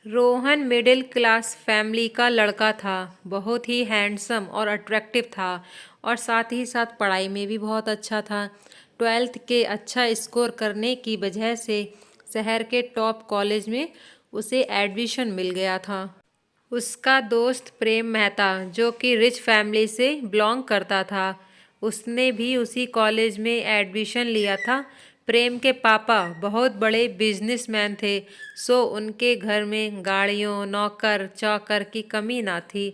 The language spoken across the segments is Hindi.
रोहन मिडिल क्लास फैमिली का लड़का था। बहुत ही हैंडसम और अट्रैक्टिव था और साथ ही साथ पढ़ाई में भी बहुत अच्छा था। 12th के अच्छा स्कोर करने की वजह से शहर के टॉप कॉलेज में उसे एडमिशन मिल गया था। उसका दोस्त प्रेम मेहता जो कि रिच फैमिली से बिलोंग करता था, उसने भी उसी कॉलेज में एडमिशन लिया था। प्रेम के पापा बहुत बड़े बिजनेसमैन थे, सो उनके घर में गाड़ियों नौकर चाकर की कमी ना थी।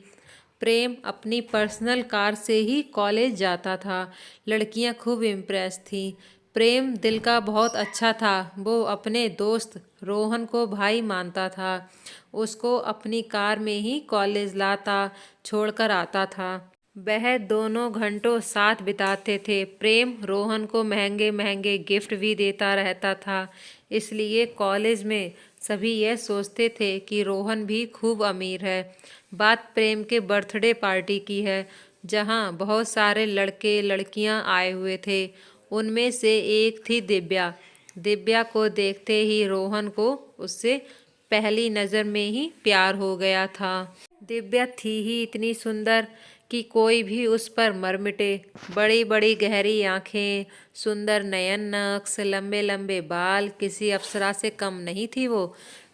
प्रेम अपनी पर्सनल कार से ही कॉलेज जाता था। लड़कियां खूब इम्प्रेस थीं। प्रेम दिल का बहुत अच्छा था। वो अपने दोस्त रोहन को भाई मानता था। उसको अपनी कार में ही कॉलेज लाता छोड़कर आता था। वह दोनों घंटों साथ बिताते थे। प्रेम रोहन को महंगे महंगे गिफ्ट भी देता रहता था। इसलिए कॉलेज में सभी यह सोचते थे कि रोहन भी खूब अमीर है। बात प्रेम के बर्थडे पार्टी की है, जहां बहुत सारे लड़के लड़कियां आए हुए थे। उनमें से एक थी दिव्या। दिव्या को देखते ही रोहन को उससे पहली नज़र में ही प्यार हो गया था। दिव्या थी ही इतनी सुंदर कि कोई भी उस पर मर मिटे। बड़ी बड़ी गहरी आंखें, सुंदर नयन नक्श, लंबे लंबे बाल, किसी अप्सरा से कम नहीं थी वो।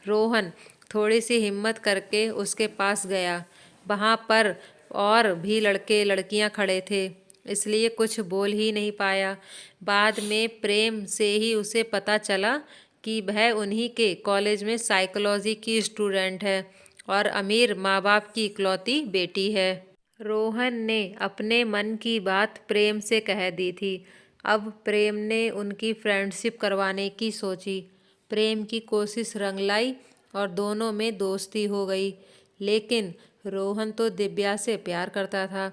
रोहन थोड़ी सी हिम्मत करके उसके पास गया। वहाँ पर और भी लड़के लड़कियाँ खड़े थे, इसलिए कुछ बोल ही नहीं पाया। बाद में प्रेम से ही उसे पता चला कि वह उन्हीं के कॉलेज में साइकोलॉजी की स्टूडेंट है और अमीर माँ बाप की इकलौती बेटी है। रोहन ने अपने मन की बात प्रेम से कह दी थी। अब प्रेम ने उनकी फ्रेंडशिप करवाने की सोची। प्रेम की कोशिश रंग लाई और दोनों में दोस्ती हो गई। लेकिन रोहन तो दिव्या से प्यार करता था,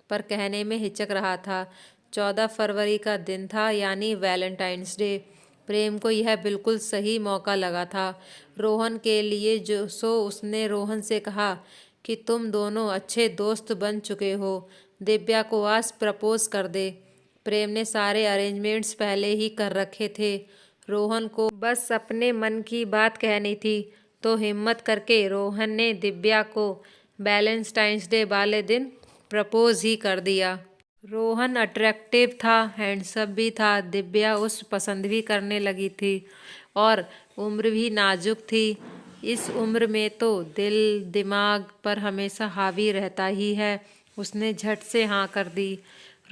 पर कहने में हिचक रहा था। 14 फरवरी का दिन था, यानी वैलेंटाइंस डे। प्रेम को यह बिल्कुल सही मौका लगा था रोहन के लिए। जो सो उसने रोहन से कहा कि तुम दोनों अच्छे दोस्त बन चुके हो, दिव्या को आज प्रपोज कर दे। प्रेम ने सारे अरेंजमेंट्स पहले ही कर रखे थे। रोहन को बस अपने मन की बात कहनी थी। तो हिम्मत करके रोहन ने दिव्या को वैलेंटाइंस डे वाले दिन प्रपोज ही कर दिया। रोहन अट्रैक्टिव था, हैंडसम भी था। दिव्या उस पसंद भी करने लगी थी और उम्र भी नाजुक थी। इस उम्र में तो दिल दिमाग पर हमेशा हावी रहता ही है। उसने झट से हाँ कर दी।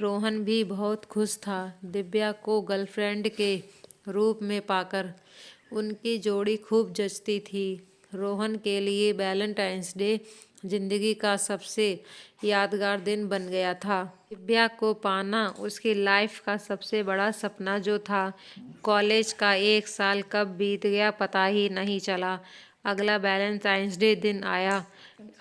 रोहन भी बहुत खुश था दिव्या को गर्लफ्रेंड के रूप में पाकर। उनकी जोड़ी खूब जचती थी। रोहन के लिए वैलेंटाइंस डे जिंदगी का सबसे यादगार दिन बन गया था। दिव्या को पाना उसकी लाइफ का सबसे बड़ा सपना जो था। कॉलेज का 1 साल कब बीत गया पता ही नहीं चला। अगला वैलेंटाइंस डे दिन आया।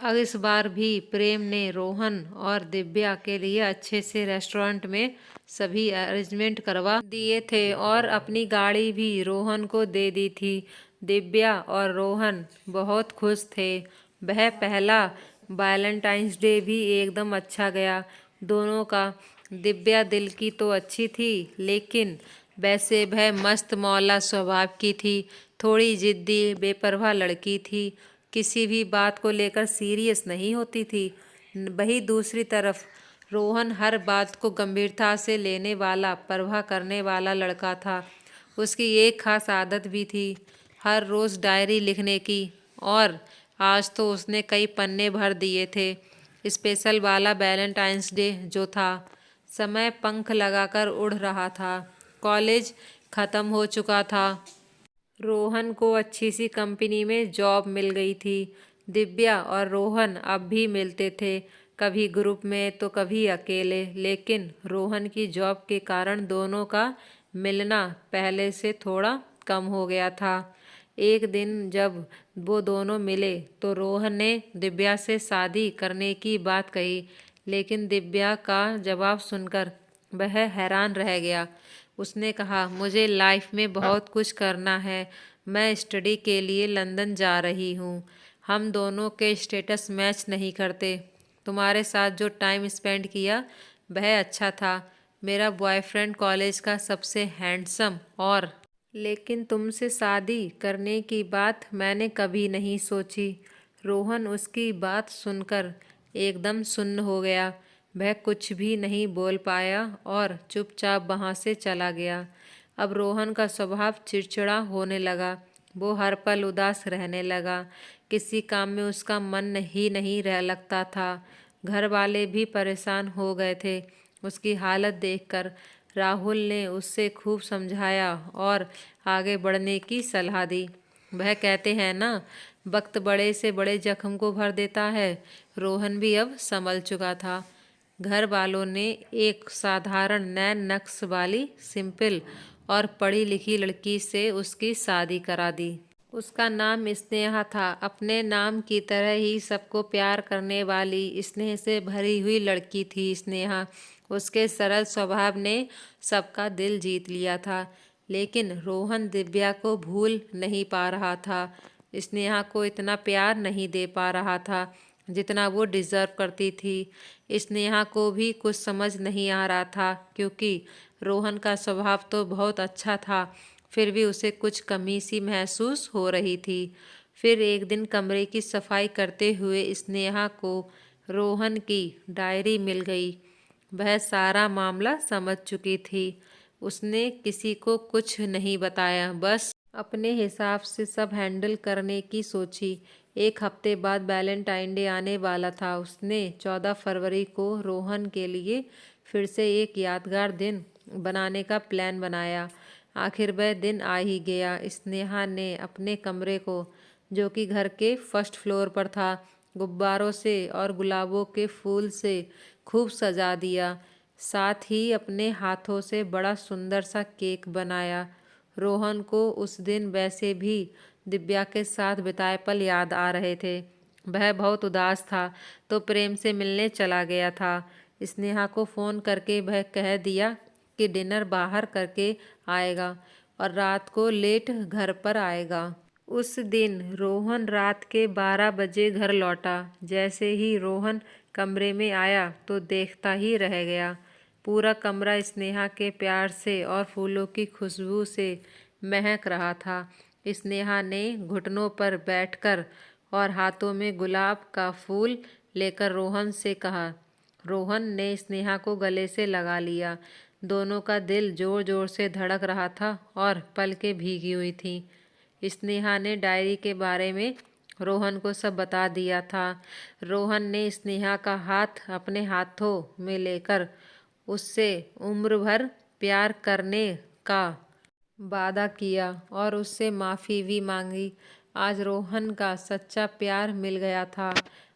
अब इस बार भी प्रेम ने रोहन और दिव्या के लिए अच्छे से रेस्टोरेंट में सभी अरेंजमेंट करवा दिए थे और अपनी गाड़ी भी रोहन को दे दी थी। दिव्या और रोहन बहुत खुश थे। वह पहला वैलेंटाइंस डे भी एकदम अच्छा गया दोनों का। दिव्या दिल की तो अच्छी थी, लेकिन वैसे वह मस्त मौला स्वभाव की थी। थोड़ी जिद्दी बेपरवाह लड़की थी, किसी भी बात को लेकर सीरियस नहीं होती थी। वही दूसरी तरफ रोहन हर बात को गंभीरता से लेने वाला, परवाह करने वाला लड़का था। उसकी एक खास आदत भी थी, हर रोज़ डायरी लिखने की, और आज तो उसने कई पन्ने भर दिए थे। स्पेशल वाला वैलेंटाइंस डे जो था, समय पंख लगाकर उड़ रहा था। कॉलेज ख़त्म हो चुका था। रोहन को अच्छी सी कंपनी में जॉब मिल गई थी। दिव्या और रोहन अब भी मिलते थे, कभी ग्रुप में तो कभी अकेले। लेकिन रोहन की जॉब के कारण दोनों का मिलना पहले से थोड़ा कम हो गया था। एक दिन जब वो दोनों मिले तो रोहन ने दिव्या से शादी करने की बात कही, लेकिन दिव्या का जवाब सुनकर वह हैरान रह गया। उसने कहा, मुझे लाइफ में बहुत कुछ करना है। मैं स्टडी के लिए लंदन जा रही हूँ। हम दोनों के स्टेटस मैच नहीं करते। तुम्हारे साथ जो टाइम स्पेंड किया वह अच्छा था। मेरा बॉयफ्रेंड कॉलेज का सबसे हैंडसम और लेकिन तुमसे शादी करने की बात मैंने कभी नहीं सोची। रोहन उसकी बात सुनकर एकदम सुन्न हो गया। वह कुछ भी नहीं बोल पाया और चुपचाप वहाँ से चला गया। अब रोहन का स्वभाव चिड़चिड़ा होने लगा। वो हर पल उदास रहने लगा। किसी काम में उसका मन ही नहीं रह लगता था। घर वाले भी परेशान हो गए थे। उसकी हालत देखकर राहुल ने उससे खूब समझाया और आगे बढ़ने की सलाह दी। वह कहते हैं ना, वक्त बड़े से बड़े जख्म को भर देता है। रोहन भी अब संभल चुका था। घर वालों ने एक साधारण नैन नक्श वाली सिंपल और पढ़ी लिखी लड़की से उसकी शादी करा दी। उसका नाम स्नेहा था। अपने नाम की तरह ही सबको प्यार करने वाली, स्नेह से भरी हुई लड़की थी स्नेहा। उसके सरल स्वभाव ने सबका दिल जीत लिया था। लेकिन रोहन दिव्या को भूल नहीं पा रहा था। स्नेहा को इतना प्यार नहीं दे पा रहा था जितना वो डिज़र्व करती थी। स्नेहा को भी कुछ समझ नहीं आ रहा था, क्योंकि रोहन का स्वभाव तो बहुत अच्छा था, फिर भी उसे कुछ कमी सी महसूस हो रही थी। फिर एक दिन कमरे की सफाई करते हुए स्नेहा को रोहन की डायरी मिल गई। वह सारा मामला समझ चुकी थी। उसने किसी को कुछ नहीं बताया, बस अपने हिसाब से सब हैंडल करने की सोची। एक हफ्ते बाद वैलेंटाइन डे आने वाला था। उसने 14 फरवरी को रोहन के लिए फिर से एक यादगार दिन बनाने का प्लान बनाया। आखिर वह दिन आ ही गया। स्नेहा ने अपने कमरे को, जो कि घर के फर्स्ट फ्लोर पर था, गुब्बारों से और गुलाबों के फूल से खूब सजा दिया। साथ ही अपने हाथों से बड़ा सुंदर सा केक बनाया। रोहन को उस दिन वैसे भी दिव्या के साथ बिताए पल याद आ रहे थे। वह बहुत उदास था तो प्रेम से मिलने चला गया था। स्नेहा को फ़ोन करके वह कह दिया कि डिनर बाहर करके आएगा और रात को लेट घर पर आएगा। उस दिन रोहन रात के 12 बजे घर लौटा। जैसे ही रोहन कमरे में आया तो देखता ही रह गया। पूरा कमरा स्नेहा के प्यार से और फूलों की खुशबू से महक रहा था। स्नेहा ने घुटनों पर बैठकर और हाथों में गुलाब का फूल लेकर रोहन से कहा। रोहन ने स्नेहा को गले से लगा लिया। दोनों का दिल जोर जोर से धड़क रहा था और पलकें भीगी हुई थीं। स्नेहा ने डायरी के बारे में रोहन को सब बता दिया था। रोहन ने स्नेहा का हाथ अपने हाथों में लेकर उससे उम्र भर प्यार करने का वादा किया और उससे माफ़ी भी मांगी। आज रोहन का सच्चा प्यार मिल गया था।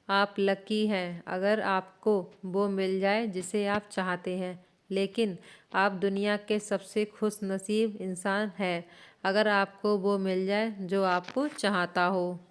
आप लकी हैं अगर आपको वो मिल जाए जिसे आप चाहते हैं, लेकिन आप दुनिया के सबसे खुश नसीब इंसान हैं अगर आपको वो मिल जाए जो आपको चाहता हो।